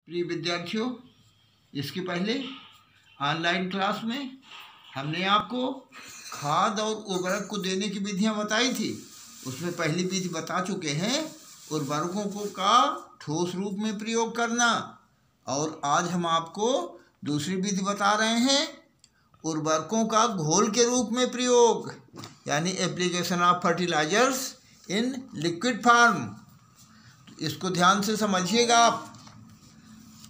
प्रिय विद्यार्थियों, इसके पहले ऑनलाइन क्लास में हमने आपको खाद और उर्वरक को देने की विधियां बताई थी। उसमें पहली विधि बता चुके हैं, उर्वरकों को का ठोस रूप में प्रयोग करना। और आज हम आपको दूसरी विधि बता रहे हैं, उर्वरकों का घोल के रूप में प्रयोग, यानी application of fertilizers in liquid form. तो इसको ध्यान से समझिएगा आप।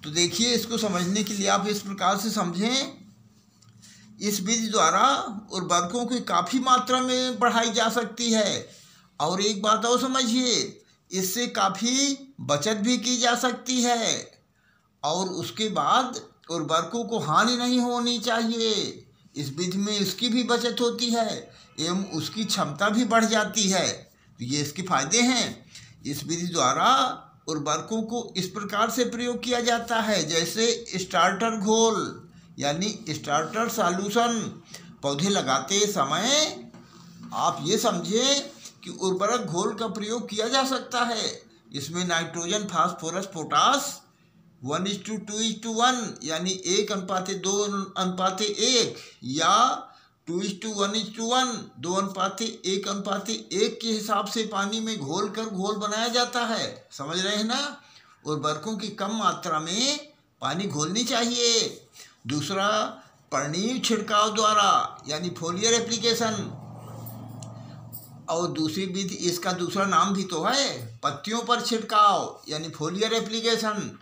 तो देखिए, इसको समझने के लिए आप इस प्रकार से समझें। इस विधि द्वारा उर्वरकों की काफ़ी मात्रा में बढ़ाई जा सकती है। और एक बात और समझिए, इससे काफ़ी बचत भी की जा सकती है। और उसके बाद उर्वरकों को हानि नहीं होनी चाहिए। इस विधि में इसकी भी बचत होती है एवं उसकी क्षमता भी बढ़ जाती है। तो ये इसके फायदे हैं। इस विधि द्वारा उर्वरकों को इस प्रकार से प्रयोग किया जाता है, जैसे स्टार्टर घोल यानी स्टार्टर सॉल्यूशन। पौधे लगाते समय आप ये समझें कि उर्वरक घोल का प्रयोग किया जा सकता है। इसमें नाइट्रोजन, फास्फोरस, पोटास 1:2:1 यानी 1:2:1 या 2:1:1 2:1:1 के हिसाब से पानी में घोल कर घोल बनाया जाता है। समझ रहे हैं ना। उर्वरकों की कम मात्रा में पानी घोलनी चाहिए। दूसरा, पर्णीय छिड़काव द्वारा यानी फोलियर एप्लीकेशन। और दूसरी विधि, इसका दूसरा नाम भी तो है, पत्तियों पर छिड़काव यानी फोलियर एप्लीकेशन।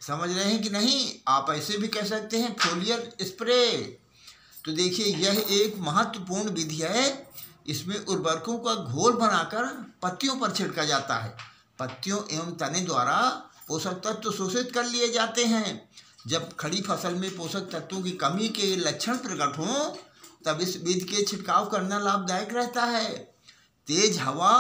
समझ रहे हैं कि नहीं। आप ऐसे भी कह सकते हैं फोलियर स्प्रे। तो देखिए, यह एक महत्वपूर्ण विधि है। इसमें उर्वरकों का घोल बनाकर पत्तियों पर छिड़का जाता है। पत्तियों एवं तने द्वारा पोषक तत्व शोषित कर लिए जाते हैं। जब खड़ी फसल में पोषक तत्वों की कमी के लक्षण प्रकट हों, तब इस विधि के छिड़काव करना लाभदायक रहता है। तेज हवा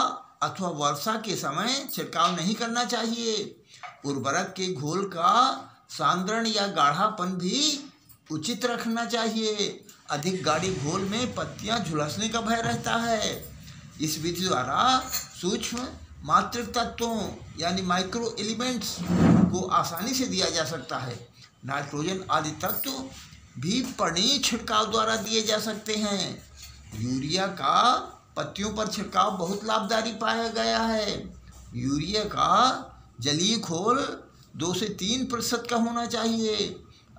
अथवा वर्षा के समय छिड़काव नहीं करना चाहिए। उर्वरक के घोल का सांद्रण या गाढ़ापन भी उचित रखना चाहिए। अधिक गाढ़े घोल में पत्तियां झुलसने का भय रहता है। इस विधि द्वारा सूक्ष्म मात्रिक तत्वों यानी माइक्रो एलिमेंट्स को आसानी से दिया जा सकता है। नाइट्रोजन आदि तत्व भी पर्णीय छिड़काव द्वारा दिए जा सकते हैं। यूरिया का पत्तियों पर छिड़काव बहुत लाभदायी पाया गया है। यूरिया का जलीय घोल 2 से 3% का होना चाहिए,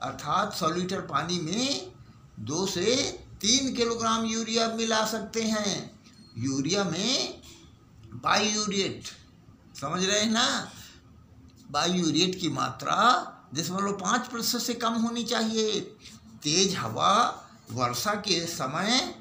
अर्थात 100 लीटर पानी में 2 से 3 किलोग्राम यूरिया मिला सकते हैं। यूरिया में बाईयूरेट, समझ रहे हैं ना, बाईयूरेट की मात्रा 0.5% से कम होनी चाहिए। तेज हवा, वर्षा के समय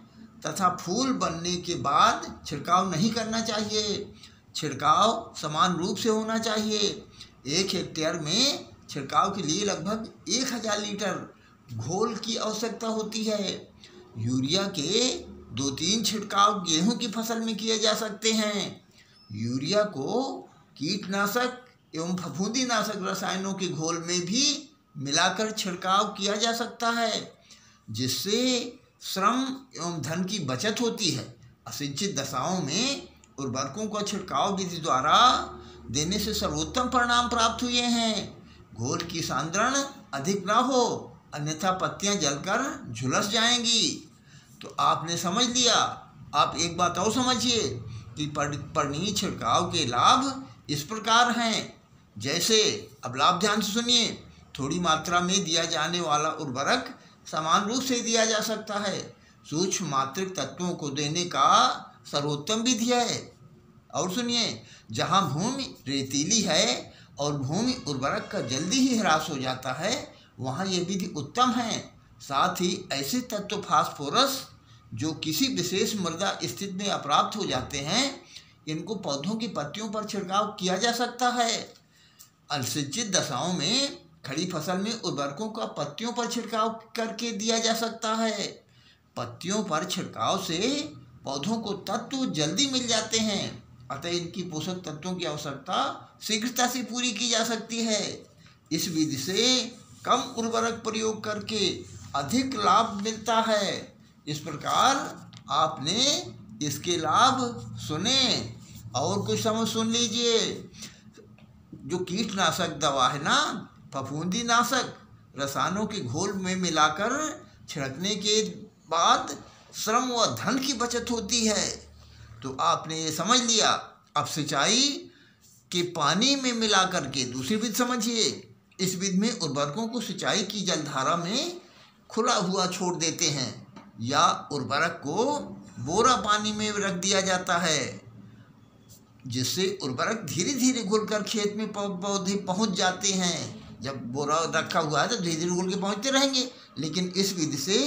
तथा फूल बनने के बाद छिड़काव नहीं करना चाहिए। छिड़काव समान रूप से होना चाहिए। 1 हेक्टेयर में छिड़काव के लिए लगभग 1000 लीटर घोल की आवश्यकता होती है। यूरिया के 2-3 छिड़काव गेहूं की फसल में किए जा सकते हैं। यूरिया को कीटनाशक एवं फफूंदीनाशक रसायनों के घोल में भी मिलाकर छिड़काव किया जा सकता है, जिससे श्रम एवं धन की बचत होती है। असिंचित दशाओं में उर्वरकों का छिड़काव विधि द्वारा देने से सर्वोत्तम परिणाम प्राप्त हुए हैं। घोल की सांद्रण अधिक ना हो, अन्यथा पत्तियां जलकर झुलस जाएंगी। तो आपने समझ लिया। आप एक बात और समझिए कि पर्णीय छिड़काव के लाभ इस प्रकार हैं। जैसे, अब लाभ ध्यान से सुनिए। थोड़ी मात्रा में दिया जाने वाला उर्वरक समान रूप से दिया जा सकता है। सूक्ष्म मात्रिक तत्वों को देने का सर्वोत्तम विधि है। और सुनिए, जहाँ भूमि रेतीली है और भूमि उर्वरक का जल्दी ही ह्रास हो जाता है, वहाँ ये विधि उत्तम है। साथ ही ऐसे तत्व फास्फोरस जो किसी विशेष मृदा स्थिति में अप्राप्त हो जाते हैं, इनको पौधों की पत्तियों पर छिड़काव किया जा सकता है। असिंचित दशाओं में खड़ी फसल में उर्वरकों का पत्तियों पर छिड़काव करके दिया जा सकता है। पत्तियों पर छिड़काव से पौधों को तत्व जल्दी मिल जाते हैं, अतः इनकी पोषक तत्वों की आवश्यकता शीघ्रता से पूरी की जा सकती है। इस विधि से कम उर्वरक प्रयोग करके अधिक लाभ मिलता है। इस प्रकार आपने इसके लाभ सुने। और कुछ समझ सुन लीजिए। जो कीटनाशक दवा है ना, फफूंदीनाशक रसायनों के घोल में मिलाकर छिड़कने के बाद श्रम व धन की बचत होती है। तो आपने ये समझ लिया। अब सिंचाई के पानी में मिलाकर के दूसरी विधि समझिए। इस विधि में उर्वरकों को सिंचाई की जलधारा में खुला हुआ छोड़ देते हैं या उर्वरक को बोरा पानी में रख दिया जाता है, जिससे उर्वरक धीरे धीरे घुलकर खेत में पौधे पहुंच जाते हैं। जब बोरा रखा हुआ है तो धीरे धीरे घुल के पहुंचते रहेंगे, लेकिन इस विधि से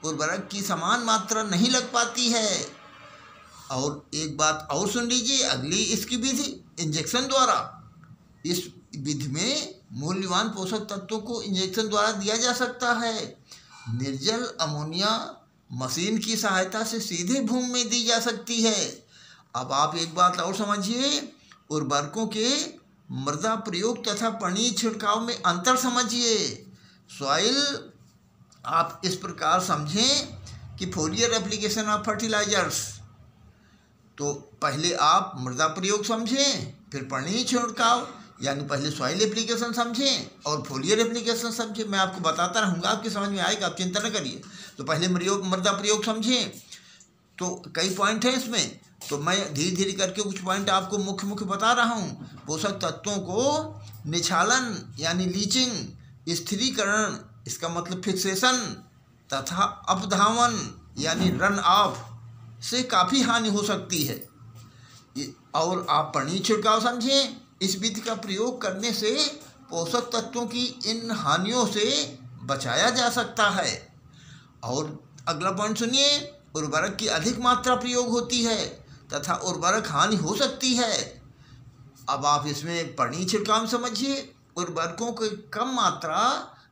उर्वरक की समान मात्रा नहीं लग पाती है। और एक बात और सुन लीजिए, अगली इसकी विधि इंजेक्शन द्वारा। इस विधि में मूल्यवान पोषक तत्वों को इंजेक्शन द्वारा दिया जा सकता है। निर्जल अमोनिया मशीन की सहायता से सीधे भूमि में दी जा सकती है। अब आप एक बात और समझिए, उर्वरकों के मृदा प्रयोग तथा पानी छिड़काव में अंतर समझिए। सॉइल आप इस प्रकार समझें कि फोलियर एप्लीकेशन ऑफ फर्टिलाइजर्स, तो पहले आप मृदा प्रयोग समझें, फिर पानी छिड़काव यानी पहले सॉइल एप्लीकेशन समझें और फोलियर एप्लीकेशन समझें। मैं आपको बताता रहूँगा, आपकी समझ में आएगा, आप चिंता न करिए। तो पहले मृदा प्रयोग समझें। तो कई पॉइंट हैं इसमें, तो मैं धीरे धीरे करके कुछ पॉइंट आपको मुख्य बता रहा हूँ। पोषक तत्वों को निछालन यानी लीचिंग, स्थिरीकरण इसका मतलब फिक्सेशन तथा अपधावन यानी रन ऑफ से काफ़ी हानि हो सकती है। और आप पानी छिड़काव समझें। इस विधि का प्रयोग करने से पोषक तत्वों की इन हानियों से बचाया जा सकता है। और अगला पॉइंट सुनिए, उर्वरक की अधिक मात्रा प्रयोग होती है तथा उर्वरक हानि हो सकती है। अब आप इसमें पानी छिड़काव समझिए। उर्वरकों की कम मात्रा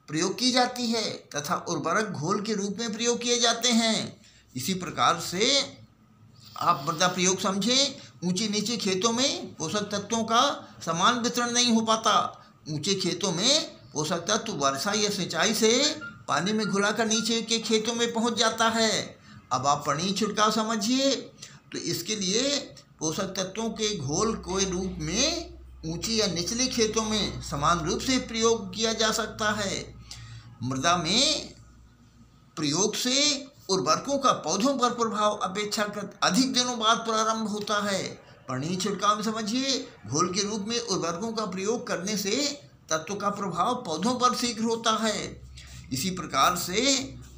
प्रयोग की जाती है तथा उर्वरक घोल के रूप में प्रयोग किए जाते हैं। इसी प्रकार से आप मृदा प्रयोग समझें। ऊंचे नीचे खेतों में पोषक तत्वों का समान वितरण नहीं हो पाता। ऊंचे खेतों में पोषक तत्व वर्षा या सिंचाई से पानी में घुलाकर नीचे के खेतों में पहुंच जाता है। अब आप पानी छिड़काव समझिए। तो इसके लिए पोषक तत्वों के घोल के रूप में ऊंचे या निचले खेतों में समान रूप से प्रयोग किया जा सकता है। मृदा में प्रयोग से उर्वरकों का पौधों पर प्रभाव अपेक्षाकृत अधिक दिनों बाद प्रारंभ होता है। पानी छिड़काव में समझिए, घोल के रूप में उर्वरकों का प्रयोग करने से तत्व का प्रभाव पौधों पर शीघ्र होता है। इसी प्रकार से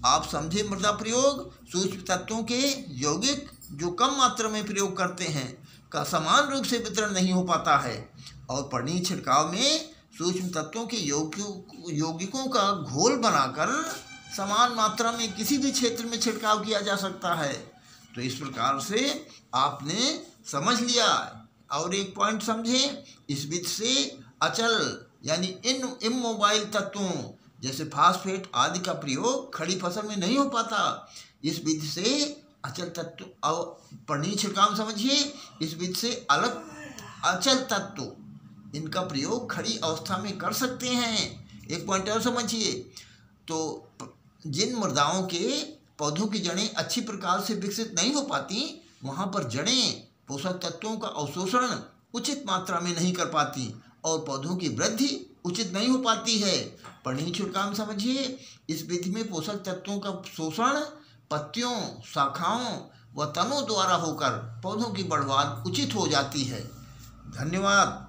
आप समझे मृदा प्रयोग सूक्ष्म तत्वों के यौगिक जो कम मात्रा में प्रयोग करते हैं का समान रूप से वितरण नहीं हो पाता है। और पानी छिड़काव में सूक्ष्म तत्वों के यौगिकों का घोल बनाकर समान मात्रा में किसी भी क्षेत्र में छिड़काव किया जा सकता है। तो इस प्रकार से आपने समझ लिया। और एक पॉइंट समझें, इस विधि से अचल यानी इमोबाइल तत्वों जैसे फास्फेट आदि का प्रयोग खड़ी फसल में नहीं हो पाता। इस विधि से अचल तत्व और पानी छिड़काव समझिए। इस विधि से अलग अचल तत्व इनका प्रयोग खड़ी अवस्था में कर सकते हैं। एक पॉइंट और समझिए, तो जिन मृदाओं के पौधों की जड़ें अच्छी प्रकार से विकसित नहीं हो पाती, वहाँ पर जड़ें पोषक तत्वों का अवशोषण उचित मात्रा में नहीं कर पाती और पौधों की वृद्धि उचित नहीं हो पाती है। पानी छिड़काव समझिए। इस विधि में पोषक तत्वों का शोषण पत्तियों, शाखाओं व तनों द्वारा होकर पौधों की बढ़वार उचित हो जाती है। धन्यवाद।